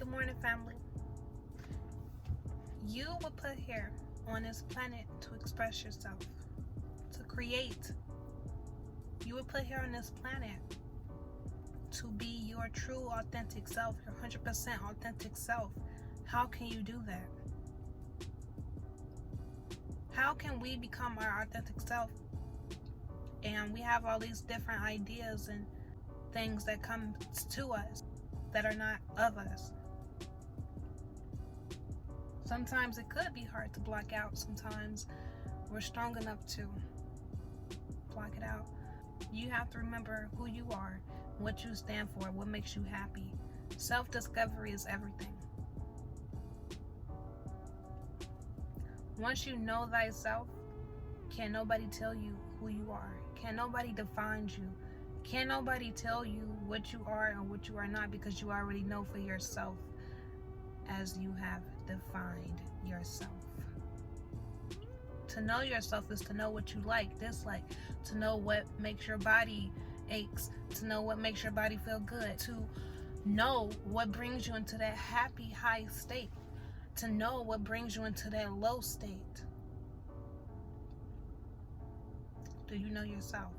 Good morning, family. You were put here on this planet to express yourself, to create. You were put here on this planet to be your true, authentic self, your 100% authentic self. How can you do that? How can we become our authentic self? And we have all these different ideas and things that come to us that are not of us. Sometimes it could be hard to block out. Sometimes we're strong enough to block it out. You have to remember who you are, what you stand for, what makes you happy. Self-discovery is everything. Once you know thyself, can't nobody tell you who you are. Can't nobody define you. Can't nobody tell you what you are and what you are not, because you already know for yourself as you have defined yourself. To know yourself is to know what you like, dislike, to know what makes your body aches, to know what makes your body feel good, to know what brings you into that happy high state, to know what brings you into that low state. Do you know yourself?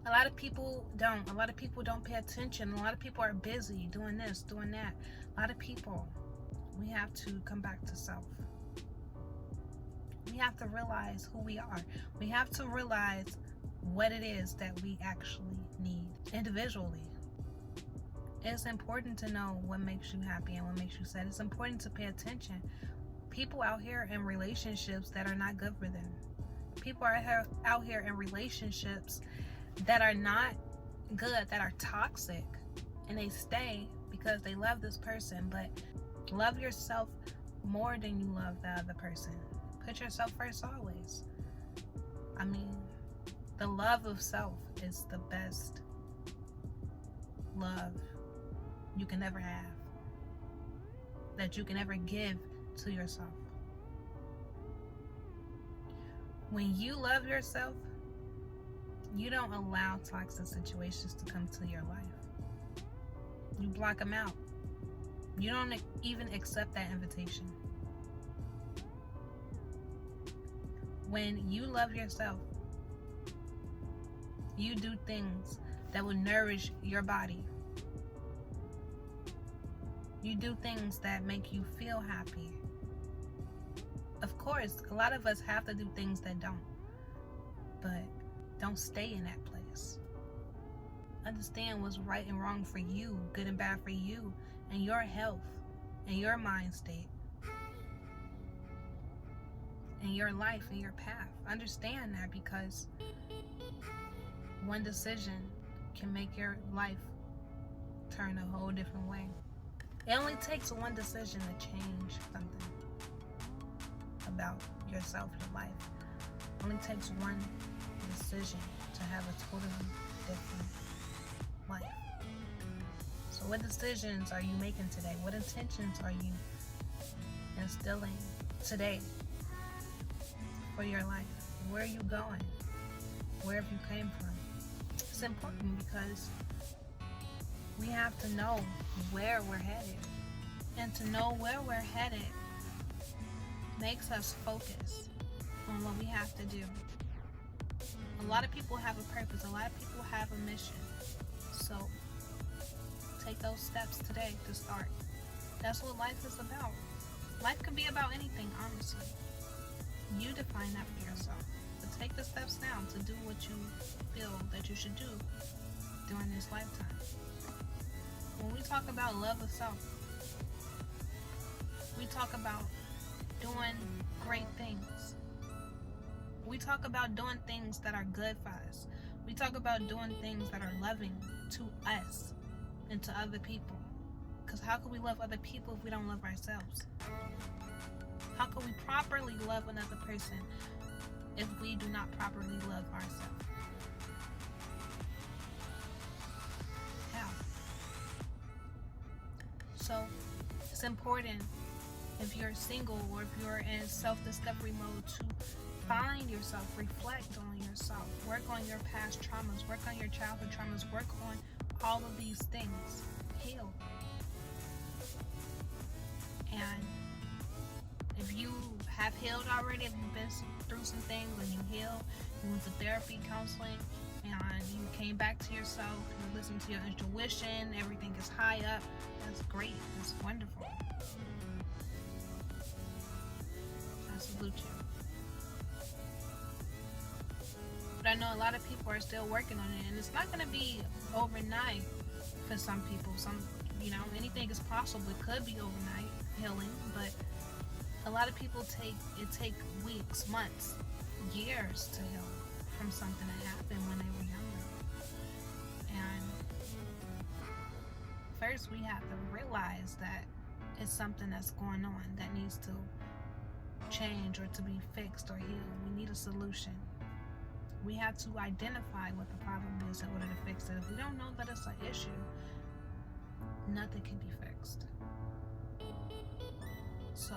A lot of people don't. A lot of people don't pay attention. A lot of people are busy doing this, doing that. A lot of people, we have to come back to self. We have to realize who we are. We have to realize what it is that we actually need individually. It's important to know what makes you happy and what makes you sad. It's important to pay attention. People out here in relationships that are not good for them. People are out here in relationships that are not good, that are toxic, and they stay because they love this person. But love yourself more than you love the other person. Put yourself first always. I mean, the love of self is the best love you can ever have, that you can ever give to yourself. When you love yourself, you don't allow toxic situations to come to your life. You block them out. You don't even accept that invitation. When you love yourself, you do things that will nourish your body. You do things that make you feel happy. Of course, a lot of us have to do things that don't. But don't stay in that place. Understand what's right and wrong for you, good and bad for you, and your health, and your mind state, and your life, and your path. Understand that, because one decision can make your life turn a whole different way. It only takes one decision to change something about yourself, your life. It only takes one decision to have a totally different life. So what decisions are you making today? What intentions are you instilling today for your life? Where are you going? Where have you came from? It's important because we have to know where we're headed. And to know where we're headed makes us focus on what we have to do. A lot of people have a purpose. A lot of people have a mission. So take those steps today to start. That's what life is about. Life could be about anything, honestly. You define that for yourself. But take the steps now to do what you feel that you should do during this lifetime. When we talk about love of self, we talk about doing great things. We talk about doing things that are good for us. We talk about doing things that are loving to us and to other people. Because how can we love other people if we don't love ourselves? How can we properly love another person if we do not properly love ourselves? How? So it's important, if you're single or if you're in self-discovery mode, to find yourself, reflect on yourself, work on your past traumas, work on your childhood traumas, work on all of these things, heal. have healed already, if you've been through some things and you healed, you went to therapy, counseling, and you came back to yourself, you listened to your intuition, everything is high up, that's great, that's wonderful. I salute you. But I know a lot of people are still working on it, and it's not going to be overnight for some people. Anything is possible. It could be overnight healing, but a lot of people take weeks, months, years to heal from something that happened when they were younger. And first we have to realize that it's something that's going on that needs to change or to be fixed or healed. We need a solution. We have to identify what the problem is in order to fix it. If we don't know that it's an issue, nothing can be fixed. So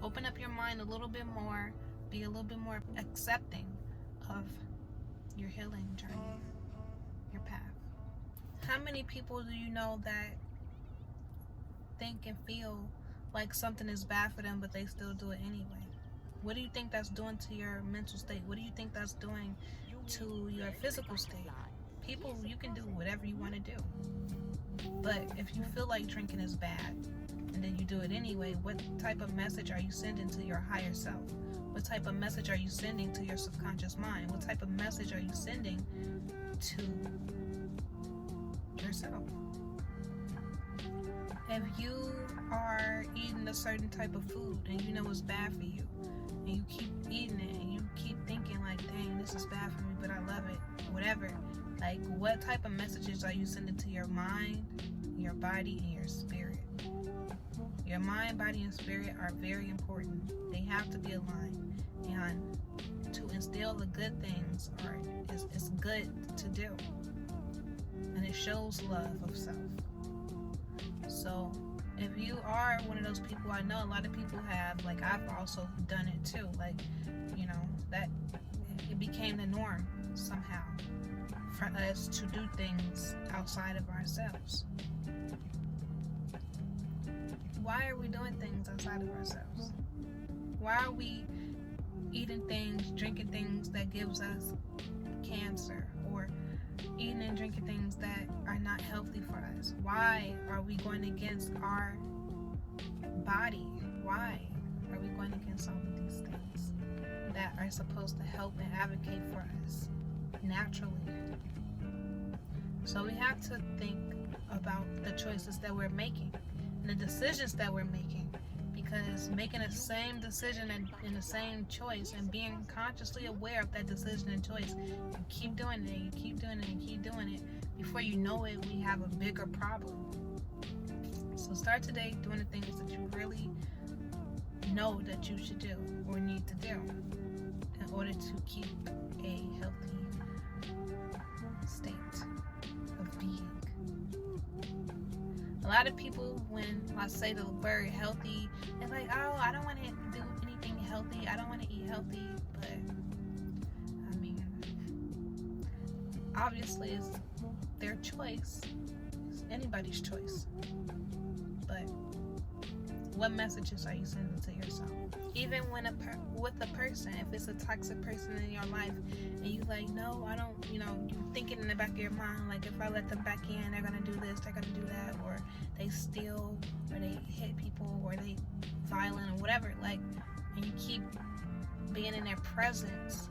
open up your mind a little bit more, be a little bit more accepting of your healing journey, your path. How many people do you know that think and feel like something is bad for them, but they still do it anyway? What do you think that's doing to your mental state? What do you think that's doing to your physical state? People, you can do whatever you want to do. But if you feel like drinking is bad, and then you do it anyway, what type of message are you sending to your higher self? What type of message are you sending to your subconscious mind? What type of message are you sending to yourself? If you are eating a certain type of food and you know it's bad for you, and you keep eating it, and you keep thinking like, dang, this is bad for me, but I love it, whatever. Like, what type of messages are you sending to your mind, your body, and your spirit? Your mind, body, and spirit are very important. They have to be aligned. And to instill the good things is good to do. And it shows love of self. So if you are one of those people, I know a lot of people have, like I've also done it too, like, that it became the norm somehow for us to do things outside of ourselves. Why are we doing things outside of ourselves? Why are we eating things, drinking things that gives us cancer, or eating and drinking things that are not healthy for us? Why are we going against our body? Why are we going against all of these things that are supposed to help and advocate for us naturally? So we have to think about the choices that we're making and the decisions that we're making, because making the same decision and the same choice and being consciously aware of that decision and choice, you keep doing it, you keep doing it, and keep doing it, before you know it, we have a bigger problem. So start today doing the things that you really know that you should do or need to do in order to keep a healthy state of being. A lot of people, when I say the word healthy, they're like, oh, I don't want to do anything healthy, I don't want to eat healthy. But I mean, obviously it's their choice, it's anybody's choice. But what messages are you sending to yourself? Even when with a person, if it's a toxic person in your life, and you like, no, I don't, you're thinking in the back of your mind, like, if I let them back in, they're gonna do this, they're gonna do that, or they steal, or they hit people, or they violent, or whatever, like, and you keep being in their presence.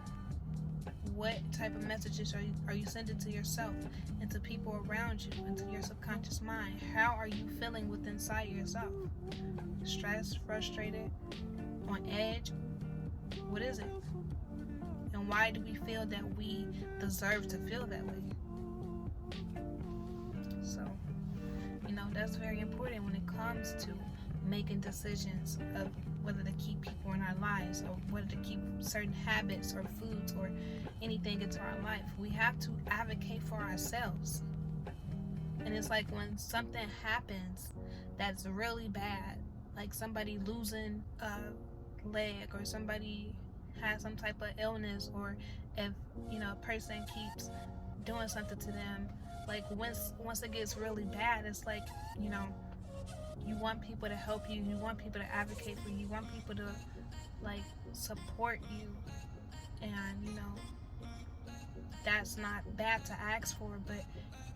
What type of messages are you sending to yourself and to people around you and to your subconscious mind? How are you feeling within inside yourself? Stressed, frustrated, on edge? What is it? And why do we feel that we deserve to feel that way? So, that's very important when it comes to making decisions of whether to keep people in our lives or whether to keep certain habits or foods or anything into our life. We have to advocate for ourselves. And it's like when something happens that's really bad, like somebody losing a leg, or somebody has some type of illness, or if a person keeps doing something to them, like once it gets really bad, it's like You want people to help you. You want people to advocate for you. You want people to like support you. And you know, that's not bad to ask for, but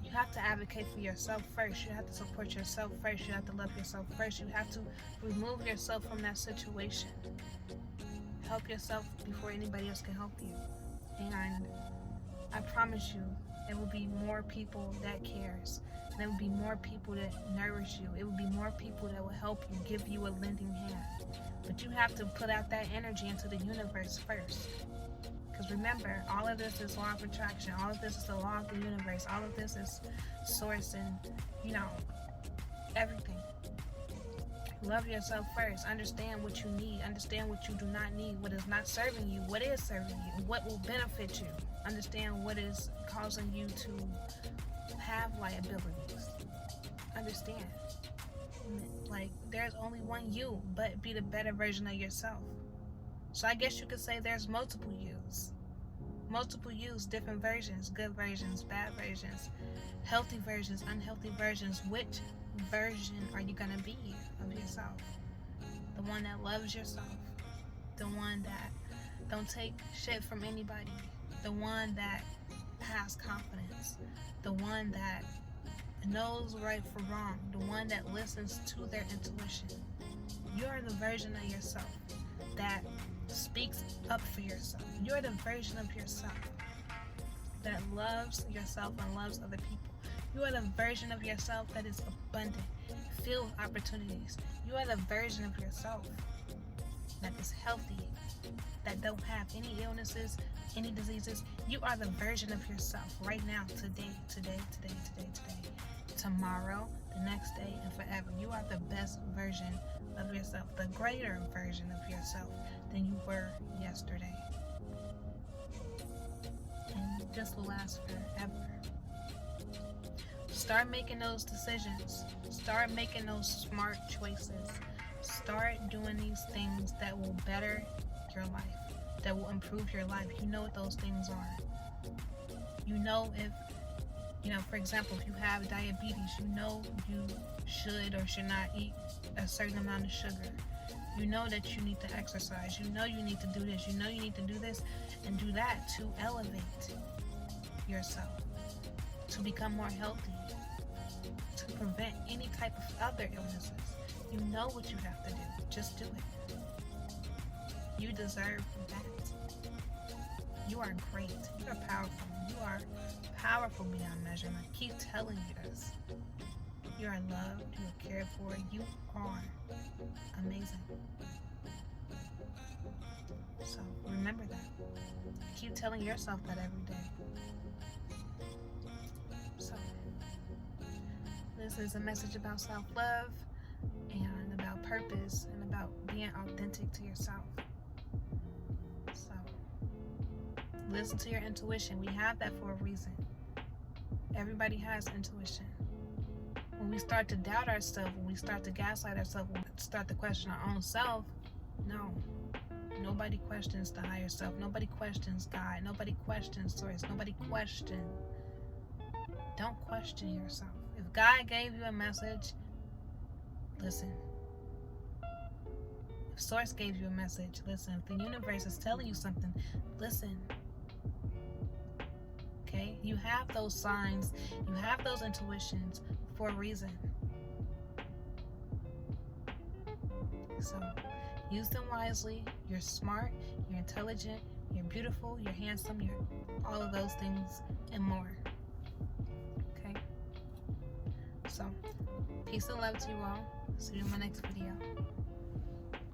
you have to advocate for yourself first. You have to support yourself first. You have to love yourself first. You have to remove yourself from that situation. Help yourself before anybody else can help you. And I promise you, there will be more people that cares. There will be more people that nourish you. It will be more people that will help you, give you a lending hand. But you have to put out that energy into the universe first. Because remember, all of this is law of attraction. All of this is the law of the universe. All of this is source and, you know, everything. Love yourself first. Understand what you need. Understand what you do not need. What is not serving you. What is serving you. What will benefit you. Understand what is causing you to have liabilities. Understand. Like, there's only one you, but be the better version of yourself. So I guess you could say there's multiple yous. Multiple yous, different versions, good versions, bad versions, healthy versions, unhealthy versions. Which version are you going to be of yourself? The one that loves yourself. The one that don't take shit from anybody. The one that has confidence. The one that knows right from wrong. The one that listens to their intuition. You're the version of yourself that speaks up for yourself. You're the version of yourself that loves yourself and loves other people. You are the version of yourself that is abundant, filled with opportunities. You are the version of yourself that is healthy, that don't have any illnesses, any diseases. You are the version of yourself right now, today, tomorrow, the next day, and forever. You are the best version of yourself, the greater version of yourself than you were yesterday. And this will last forever. Start making those decisions. Start making those smart choices. Start doing these things that will better your life, that will improve your life. You know what those things are. You know if, for example, if you have diabetes, you know you should or should not eat a certain amount of sugar. You know that you need to exercise. You know you need to do this. You know you need to do this and do that to elevate yourself, to become more healthy, to prevent any type of other illnesses. You know what you have to do. Just do it. You deserve that. You are great. You are powerful. You are powerful beyond measurement. Keep telling you this. You are loved. You are cared for. You are amazing. So remember that. Keep telling yourself that every day. So this is a message about self-love and about purpose and about being authentic to yourself. So listen to your intuition. We have that for a reason. Everybody has intuition. When we start to doubt ourselves, when we start to gaslight ourselves, when we start to question our own self, no. Nobody questions the higher self. Nobody questions God. Nobody questions source. Nobody questions. Don't question yourself. If God gave you a message, listen. If source gave you a message, listen. If the universe is telling you something, listen. Okay? You have those signs. You have those intuitions for a reason. So use them wisely. You're smart, you're intelligent, you're beautiful, you're handsome, you're all of those things and more. Okay? So, peace and love to you all. See you in my next video.